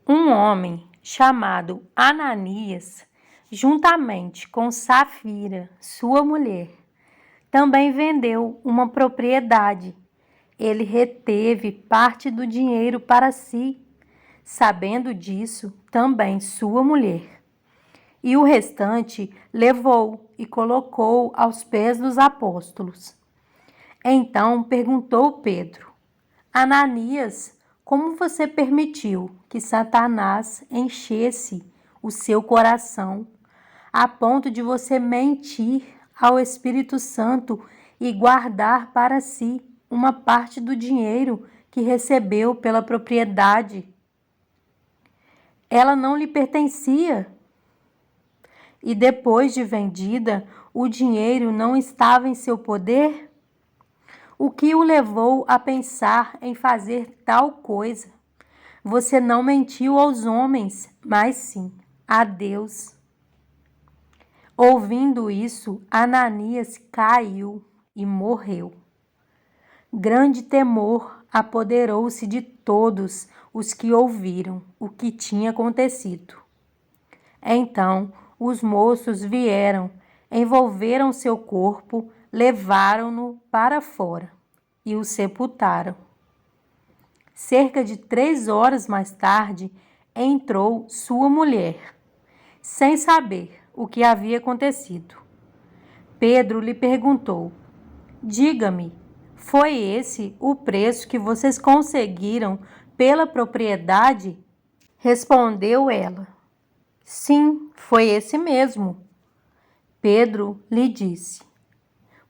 Um homem chamado Ananias, juntamente com Safira, sua mulher, também vendeu uma propriedade. Ele reteve parte do dinheiro para si, sabendo disso também sua mulher. E o restante levou e colocou aos pés dos apóstolos. Então perguntou Pedro: Ananias, como você permitiu que Satanás enchesse o seu coração a ponto de você mentir ao Espírito Santo e guardar para si uma parte do dinheiro que recebeu pela propriedade? Ela não lhe pertencia. E depois de vendida, o dinheiro não estava em seu poder? O que o levou a pensar em fazer tal coisa? Você não mentiu aos homens, mas sim a Deus. Ouvindo isso, Ananias caiu e morreu. Grande temor apoderou-se de todos os que ouviram o que tinha acontecido. Então os moços vieram, envolveram seu corpo, levaram-no para fora e o sepultaram. Cerca de 3 horas mais tarde, entrou sua mulher, sem saber o que havia acontecido. Pedro lhe perguntou: Diga-me, foi esse o preço que vocês conseguiram pela propriedade? Respondeu ela: Sim, foi esse mesmo. Pedro lhe disse: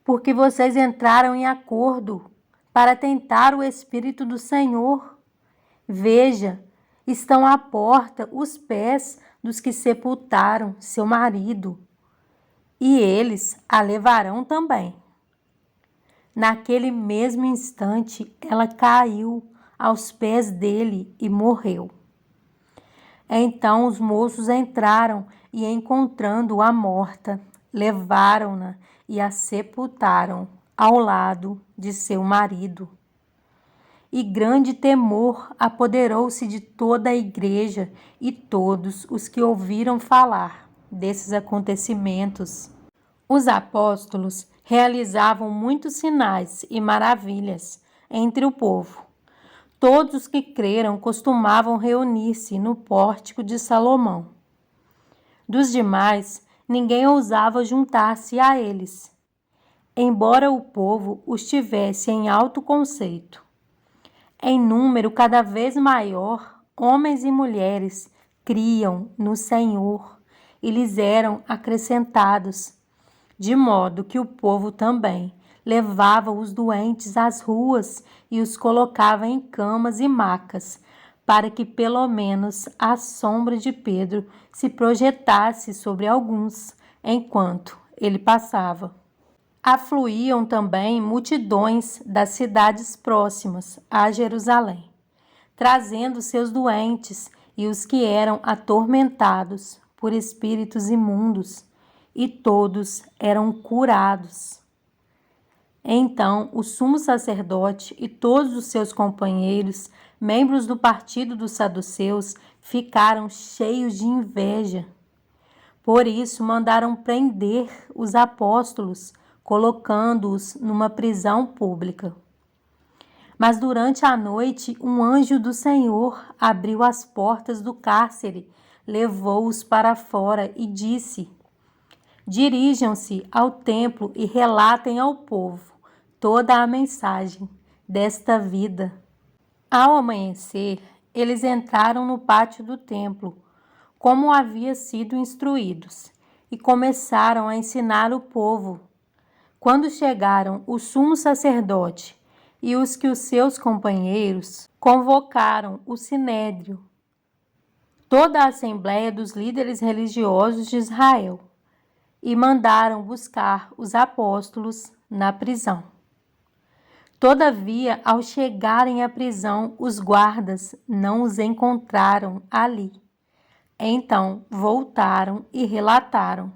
Porque vocês entraram em acordo para tentar o Espírito do Senhor. Veja, estão à porta os pés dos que sepultaram seu marido, e eles a levarão também. Naquele mesmo instante, ela caiu aos pés dele e morreu. Então os moços entraram e, encontrando-a morta, levaram-na e a sepultaram ao lado de seu marido. E grande temor apoderou-se de toda a igreja e todos os que ouviram falar desses acontecimentos. Os apóstolos realizavam muitos sinais e maravilhas entre o povo. Todos os que creram costumavam reunir-se no pórtico de Salomão. Dos demais, ninguém ousava juntar-se a eles, embora o povo os tivesse em alto conceito. Em número cada vez maior, homens e mulheres criam no Senhor e lhes eram acrescentados, de modo que o povo também levava os doentes às ruas e os colocava em camas e macas, para que pelo menos a sombra de Pedro se projetasse sobre alguns, enquanto ele passava. Afluíam também multidões das cidades próximas a Jerusalém, trazendo seus doentes e os que eram atormentados por espíritos imundos, e todos eram curados. Então o sumo sacerdote e todos os seus companheiros, membros do partido dos saduceus, ficaram cheios de inveja. Por isso mandaram prender os apóstolos, colocando-os numa prisão pública. Mas durante a noite, um anjo do Senhor abriu as portas do cárcere, levou-os para fora e disse: Dirijam-se ao templo e relatem ao povo toda a mensagem desta vida. Ao amanhecer, eles entraram no pátio do templo, como havia sido instruídos, e começaram a ensinar o povo. Quando chegaram o sumo sacerdote e os seus companheiros, convocaram o sinédrio, toda a assembleia dos líderes religiosos de Israel, e mandaram buscar os apóstolos na prisão. Todavia, ao chegarem à prisão, os guardas não os encontraram ali. Então voltaram e relataram: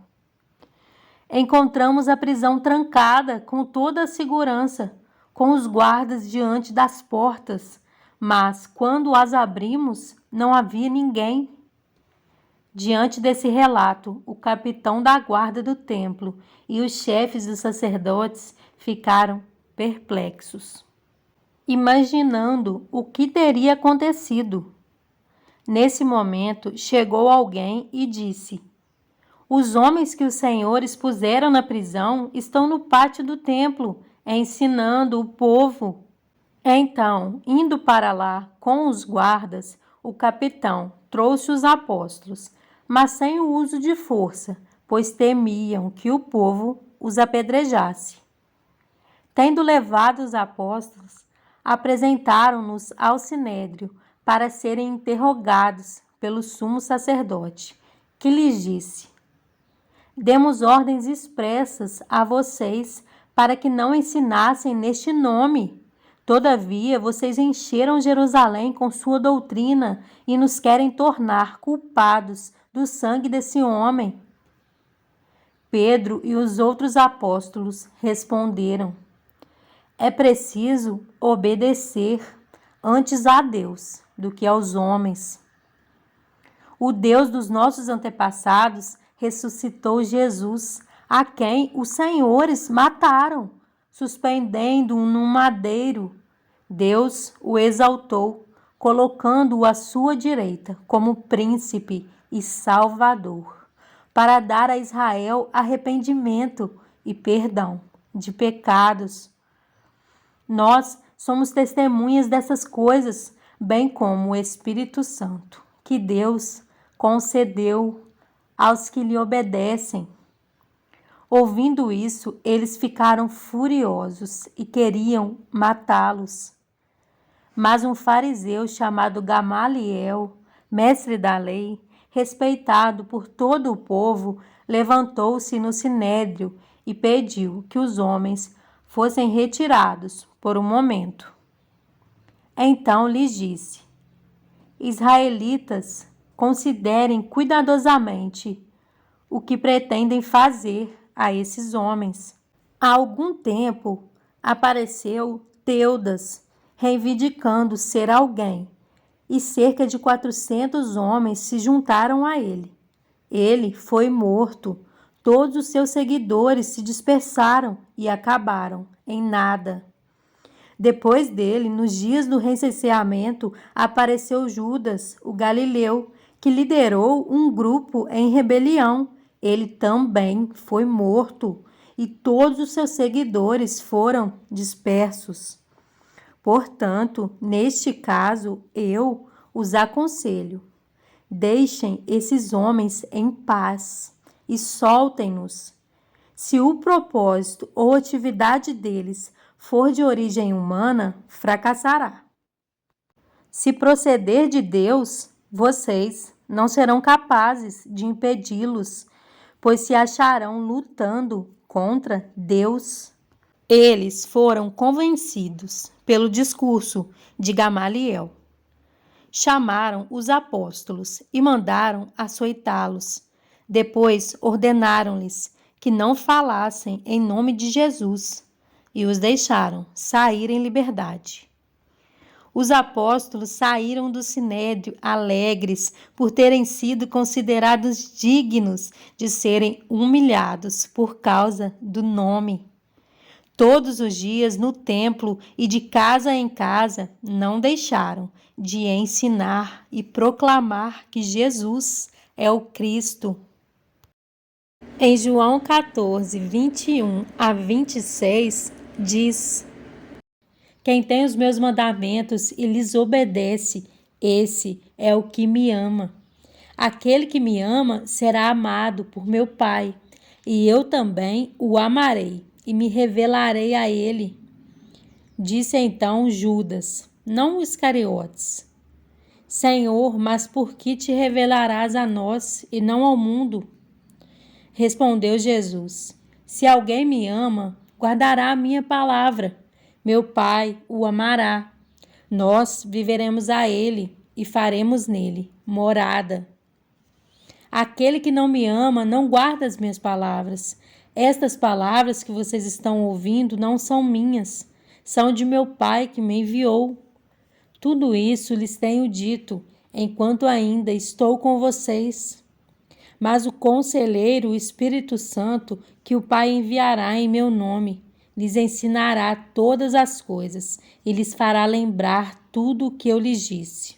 Encontramos a prisão trancada com toda a segurança, com os guardas diante das portas, mas quando as abrimos, não havia ninguém. Diante desse relato, o capitão da guarda do templo e os chefes dos sacerdotes ficaram perplexos, imaginando o que teria acontecido. Nesse momento, chegou alguém e disse: Os homens que os senhores puseram na prisão estão no pátio do templo, ensinando o povo. Então, indo para lá com os guardas, o capitão trouxe os apóstolos, mas sem o uso de força, pois temiam que o povo os apedrejasse. Tendo levado os apóstolos, apresentaram-nos ao sinédrio para serem interrogados pelo sumo sacerdote, que lhes disse: Demos ordens expressas a vocês para que não ensinassem neste nome. Todavia, vocês encheram Jerusalém com sua doutrina e nos querem tornar culpados do sangue desse homem. Pedro e os outros apóstolos responderam: É preciso obedecer antes a Deus do que aos homens. O Deus dos nossos antepassados ressuscitou Jesus, a quem os senhores mataram, suspendendo-o num madeiro. Deus o exaltou, colocando-o à sua direita como príncipe e salvador, para dar a Israel arrependimento e perdão de pecados. Nós somos testemunhas dessas coisas, bem como o Espírito Santo, que Deus concedeu aos que lhe obedecem. Ouvindo isso, eles ficaram furiosos e queriam matá-los. Mas um fariseu chamado Gamaliel, mestre da lei, respeitado por todo o povo, levantou-se no sinédrio e pediu que os homens fossem retirados por um momento. Então lhes disse: Israelitas, considerem cuidadosamente o que pretendem fazer a esses homens. Há algum tempo apareceu Teudas, reivindicando ser alguém, e cerca de 400 homens se juntaram a ele. Ele foi morto, todos os seus seguidores se dispersaram e acabaram em nada. Depois dele, nos dias do recenseamento, apareceu Judas, o galileu, que liderou um grupo em rebelião. Ele também foi morto e todos os seus seguidores foram dispersos. Portanto, neste caso, eu os aconselho: deixem esses homens em paz e soltem-nos. Se o propósito ou atividade deles for de origem humana, fracassará. Se proceder de Deus, vocês não serão capazes de impedi-los, pois se acharão lutando contra Deus. Eles foram convencidos pelo discurso de Gamaliel. Chamaram os apóstolos e mandaram açoitá-los. Depois ordenaram-lhes que não falassem em nome de Jesus e os deixaram sair em liberdade. Os apóstolos saíram do sinédrio alegres por terem sido considerados dignos de serem humilhados por causa do nome. Todos os dias no templo e de casa em casa não deixaram de ensinar e proclamar que Jesus é o Cristo. Em João 14, 21 a 26, diz: Quem tem os meus mandamentos e lhes obedece, esse é o que me ama. Aquele que me ama será amado por meu Pai, e eu também o amarei e me revelarei a ele. Disse então Judas, não Iscariotes: Senhor, mas por que te revelarás a nós e não ao mundo? Respondeu Jesus: Se alguém me ama, guardará a minha palavra. Meu Pai o amará. Nós viveremos a ele e faremos nele morada. Aquele que não me ama não guarda as minhas palavras. Estas palavras que vocês estão ouvindo não são minhas, são de meu Pai que me enviou. Tudo isso lhes tenho dito enquanto ainda estou com vocês. Mas o Conselheiro, o Espírito Santo, que o Pai enviará em meu nome, lhes ensinará todas as coisas e lhes fará lembrar tudo o que eu lhes disse.